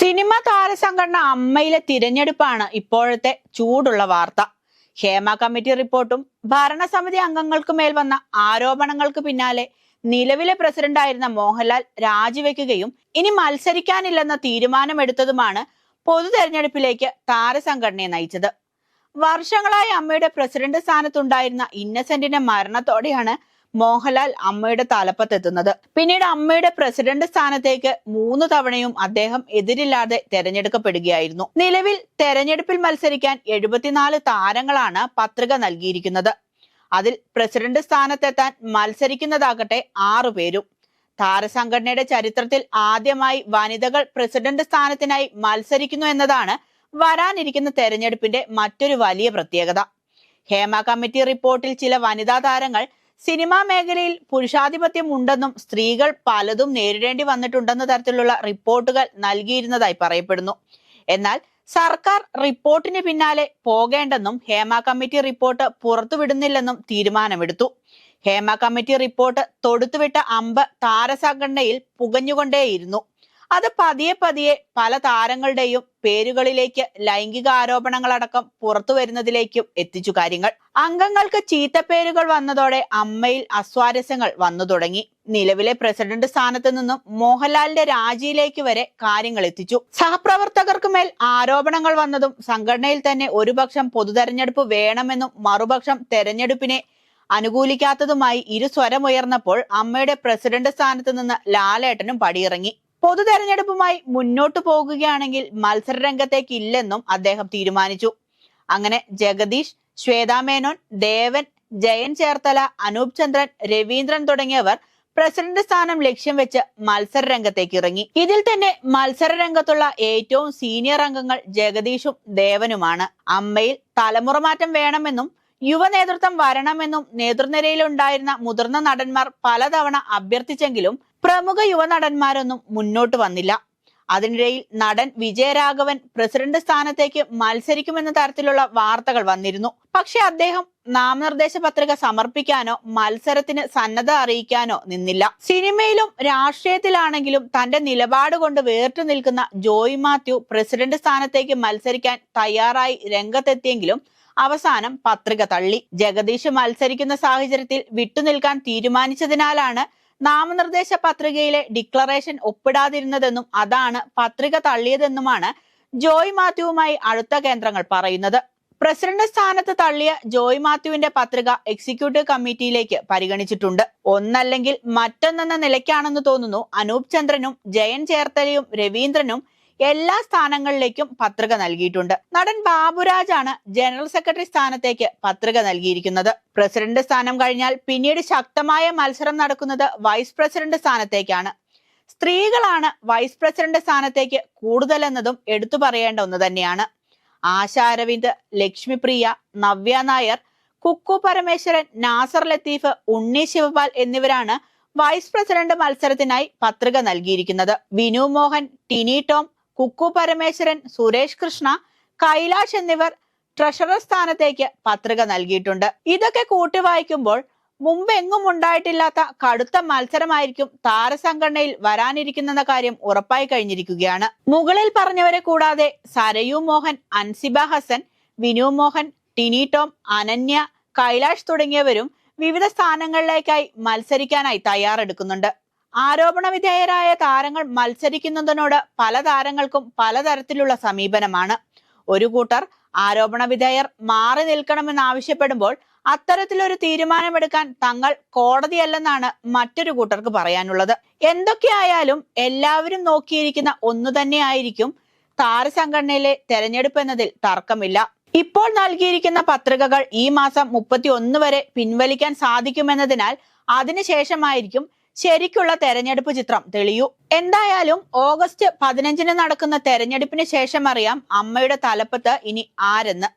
Cinema താരസംഘടന അമ്മയിലെ തിരഞ്ഞെടുപ്പാണ് ഇപ്പോഴത്തെ ചൂടുള്ള വാർത്ത. ഹേമ കമ്മിറ്റി റിപ്പോർട്ടും ഭരണസമിതി അംഗങ്ങൾക്ക് മേൽ വന്ന ആരോപണങ്ങൾക്ക് പിന്നാലെ നിലവിലെ പ്രസിഡന്റായിരുന്ന മോഹൻലാൽ രാജിവെക്കുകയും ഇനി മത്സരിക്കാനില്ലെന്ന തീരുമാനമെടുത്തതുമാണ് പൊതു തെരഞ്ഞെടുപ്പിലേക്ക് താരസംഘടനയെ നയിച്ചത്. വർഷങ്ങളായി അമ്മയുടെ പ്രസിഡന്റ് സ്ഥാനത്തുണ്ടായിരുന്ന ഇന്നസെന്റിന്റെ മരണത്തോടെയാണ് മോഹൻലാൽ അമ്മയുടെ തലപ്പത്തെത്തുന്നത്. പിന്നീട് അമ്മയുടെ പ്രസിഡന്റ് സ്ഥാനത്തേക്ക് 3 തവണയും അദ്ദേഹം എതിരില്ലാതെ തെരഞ്ഞെടുക്കപ്പെടുകയായിരുന്നു. നിലവിൽ തെരഞ്ഞെടുപ്പിൽ മത്സരിക്കാൻ 74 താരങ്ങളാണ് പത്രിക നൽകിയിരിക്കുന്നത്. അതിൽ പ്രസിഡന്റ് സ്ഥാനത്തെത്താൻ മത്സരിക്കുന്നതാകട്ടെ 6 പേരും. താരസംഘടനയുടെ ചരിത്രത്തിൽ ആദ്യമായി വനിതകൾ പ്രസിഡന്റ് സ്ഥാനത്തിനായി മത്സരിക്കുന്നു എന്നതാണ് വരാനിരിക്കുന്ന തെരഞ്ഞെടുപ്പിന്റെ മറ്റൊരു വലിയ പ്രത്യേകത. ഹേമ കമ്മിറ്റി റിപ്പോർട്ടിൽ ചില വനിതാ താരങ്ങൾ സിനിമാ മേഖലയിൽ പുരുഷാധിപത്യം ഉണ്ടെന്നും സ്ത്രീകൾ പലതും നേരിടേണ്ടി വന്നിട്ടുണ്ടെന്ന തരത്തിലുള്ള റിപ്പോർട്ടുകൾ നൽകിയിരുന്നതായി പറയപ്പെടുന്നു. എന്നാൽ സർക്കാർ റിപ്പോർട്ടിന് പിന്നാലെ പോകേണ്ടെന്നും ഹേമ കമ്മിറ്റി റിപ്പോർട്ട് പുറത്തുവിടുന്നില്ലെന്നും തീരുമാനമെടുത്തു. ഹേമ കമ്മിറ്റി റിപ്പോർട്ട് തൊടുത്തുവിട്ട അമ്പ് താരസംഘടനയിൽ പുകഞ്ഞുകൊണ്ടേയിരുന്നു. അത് പതിയെ പതിയെ പല താരങ്ങളുടെയും പേരുകളിലേക്ക് ലൈംഗിക ആരോപണങ്ങളടക്കം പുറത്തു വരുന്നതിലേക്കും എത്തിച്ചു കാര്യങ്ങൾ. അംഗങ്ങൾക്ക് ചീത്തപ്പേരുകൾ വന്നതോടെ അമ്മയിൽ അസ്വാരസ്യങ്ങൾ വന്നു തുടങ്ങി. നിലവിലെ പ്രസിഡന്റ് സ്ഥാനത്ത് നിന്നും മോഹൻലാലിന്റെ രാജിയിലേക്ക് വരെ കാര്യങ്ങൾ എത്തിച്ചു. സഹപ്രവർത്തകർക്ക് മേൽ ആരോപണങ്ങൾ വന്നതും സംഘടനയിൽ തന്നെ ഒരു പക്ഷം പൊതുതെരഞ്ഞെടുപ്പ് വേണമെന്നും മറുപക്ഷം തെരഞ്ഞെടുപ്പിനെ അനുകൂലിക്കാത്തതുമായി ഇരുസ്വരമുയർന്നപ്പോൾ അമ്മയുടെ പ്രസിഡന്റ് സ്ഥാനത്ത് നിന്ന് ലാലേട്ടനും പടിയിറങ്ങി. പൊതു തെരഞ്ഞെടുപ്പുമായി മുന്നോട്ടു പോകുകയാണെങ്കിൽ മത്സരരംഗത്തേക്ക് ഇല്ലെന്നും അദ്ദേഹം തീരുമാനിച്ചു. അങ്ങനെ ജഗദീഷ്, ശ്വേതാ മേനോൻ, ദേവൻ, ജയൻ ചേർത്തല, അനൂപ് ചന്ദ്രൻ, രവീന്ദ്രൻ തുടങ്ങിയവർ പ്രസിഡന്റ് സ്ഥാനം ലക്ഷ്യം വെച്ച് മത്സരരംഗത്തേക്ക് ഇറങ്ങി. ഇതിൽ തന്നെ മത്സരരംഗത്തുള്ള ഏറ്റവും സീനിയർ അംഗങ്ങൾ ജഗദീഷും ദേവനുമാണ്. അമ്മയിൽ തലമുറ മാറ്റം വേണമെന്നും യുവ നേതൃത്വം വരണമെന്നും നേതൃനിരയിലുണ്ടായിരുന്ന മുതിർന്ന നടന്മാർ പലതവണ അഭ്യർത്ഥിച്ചെങ്കിലും പ്രമുഖ യുവനടന്മാരൊന്നും മുന്നോട്ട് വന്നില്ല. അതിനിടയിൽ നടൻ വിജയരാഘവൻ പ്രസിഡന്റ് സ്ഥാനത്തേക്ക് മത്സരിക്കുമെന്ന തരത്തിലുള്ള വാർത്തകൾ വന്നിരുന്നു. പക്ഷെ അദ്ദേഹം നാമനിർദ്ദേശ പത്രിക സമർപ്പിക്കാനോ മത്സരത്തിന് സന്നദ്ധ അറിയിക്കാനോ നിന്നില്ല. സിനിമയിലും രാഷ്ട്രീയത്തിലാണെങ്കിലും തന്റെ നിലപാട് കൊണ്ട് വേറിട്ടു നിൽക്കുന്ന ജോയ് മാത്യു പ്രസിഡന്റ് സ്ഥാനത്തേക്ക് മത്സരിക്കാൻ തയ്യാറായി രംഗത്തെത്തിയെങ്കിലും അവസാനം പത്രിക തള്ളി. ജഗദീഷ് മത്സരിക്കുന്ന സാഹചര്യത്തിൽ വിട്ടുനിൽക്കാൻ തീരുമാനിച്ചതിനാലാണ് നാമനിർദ്ദേശ പത്രികയിലെ ഡിക്ലറേഷൻ ഒപ്പിടാതിരുന്നതെന്നും അതാണ് പത്രിക തള്ളിയതെന്നുമാണ് ജോയ് മാത്യുവുമായി അടുത്ത കേന്ദ്രങ്ങൾ പറയുന്നത്. പ്രസിഡന്റ് സ്ഥാനത്ത് തള്ളിയ ജോയ് മാത്യുവിന്റെ പത്രിക എക്സിക്യൂട്ടീവ് കമ്മിറ്റിയിലേക്ക് പരിഗണിച്ചിട്ടുണ്ട്. ഒന്നല്ലെങ്കിൽ മറ്റൊന്നെന്ന നിലയ്ക്കാണെന്ന് തോന്നുന്നു. അനൂപ് ചന്ദ്രനും ജയൻ ചേർത്തലയും രവീന്ദ്രനും എല്ലാ സ്ഥാനങ്ങളിലേക്കും പത്രിക നൽകിയിട്ടുണ്ട്. നടൻ ബാബുരാജാണ് ജനറൽ സെക്രട്ടറി സ്ഥാനത്തേക്ക് പത്രിക നൽകിയിരിക്കുന്നത്. പ്രസിഡന്റ് സ്ഥാനം കഴിഞ്ഞാൽ പിന്നീട് ശക്തമായ മത്സരം നടക്കുന്നത് വൈസ് പ്രസിഡന്റ് സ്ഥാനത്തേക്കാണ്. സ്ത്രീകളാണ് വൈസ് പ്രസിഡന്റ് സ്ഥാനത്തേക്ക് കൂടുതലെന്നതും എടുത്തു പറയേണ്ട ഒന്ന് തന്നെയാണ്. ആശ അരവിന്ദ്, ലക്ഷ്മിപ്രിയ, നവ്യ നായർ, കുക്കു പരമേശ്വരൻ, നാസർ ലത്തീഫ്, ഉണ്ണി ശിവപാൽ എന്നിവരാണ് വൈസ് പ്രസിഡന്റ് മത്സരത്തിനായി പത്രിക നൽകിയിരിക്കുന്നത്. വിനു മോഹൻ, ടിനി ടോം, കുക്കു പരമേശ്വരൻ, സുരേഷ് കൃഷ്ണ, കൈലാഷ് എന്നിവർ ട്രഷറർ സ്ഥാനത്തേക്ക് പത്രിക നൽകിയിട്ടുണ്ട്. ഇതൊക്കെ കൂട്ടി വായിക്കുമ്പോൾ മുമ്പ് എങ്ങും ഉണ്ടായിട്ടില്ലാത്ത കടുത്ത മത്സരമായിരിക്കും താരസംഘടനയിൽ വരാനിരിക്കുന്ന കാര്യം ഉറപ്പായി കഴിഞ്ഞിരിക്കുകയാണ്. മുകളിൽ പറഞ്ഞവരെ കൂടാതെ സരയു മോഹൻ, അൻസിബ ഹസൻ, വിനു മോഹൻ, ടിനി ടോം, അനന്യ, കൈലാഷ് തുടങ്ങിയവരും വിവിധ സ്ഥാനങ്ങളിലേക്കായി മത്സരിക്കാനായി തയ്യാറെടുക്കുന്നുണ്ട്. ആരോപണ വിധേയരായ താരങ്ങൾ മത്സരിക്കുന്നതിനോട് പല താരങ്ങൾക്കും പലതരത്തിലുള്ള സമീപനമാണ്. ഒരു കൂട്ടർ ആരോപണ വിധേയർ മാറി നിൽക്കണമെന്ന് ആവശ്യപ്പെടുമ്പോൾ അത്തരത്തിലൊരു തീരുമാനമെടുക്കാൻ തങ്ങൾ കോടതിയല്ലെന്നാണ് മറ്റൊരു കൂട്ടർക്ക് പറയാനുള്ളത്. എന്തൊക്കെയായാലും എല്ലാവരും നോക്കിയിരിക്കുന്ന ഒന്നു തന്നെയായിരിക്കും താരസംഘടനയിലെ തെരഞ്ഞെടുപ്പ് എന്നതിൽ തർക്കമില്ല. ഇപ്പോൾ നൽകിയിരിക്കുന്ന പത്രികകൾ ഈ മാസം 31 വരെ പിൻവലിക്കാൻ സാധിക്കുമെന്നതിനാൽ അതിനുശേഷമായിരിക്കും ശരിക്കുള്ള തെരഞ്ഞെടുപ്പ് ചിത്രം തെളിയൂ. എന്തായാലും ഓഗസ്റ്റ് 15 നടക്കുന്ന തെരഞ്ഞെടുപ്പിന് ശേഷം അറിയാം അമ്മയുടെ തലപ്പത്ത് ഇനി ആരെന്ന്.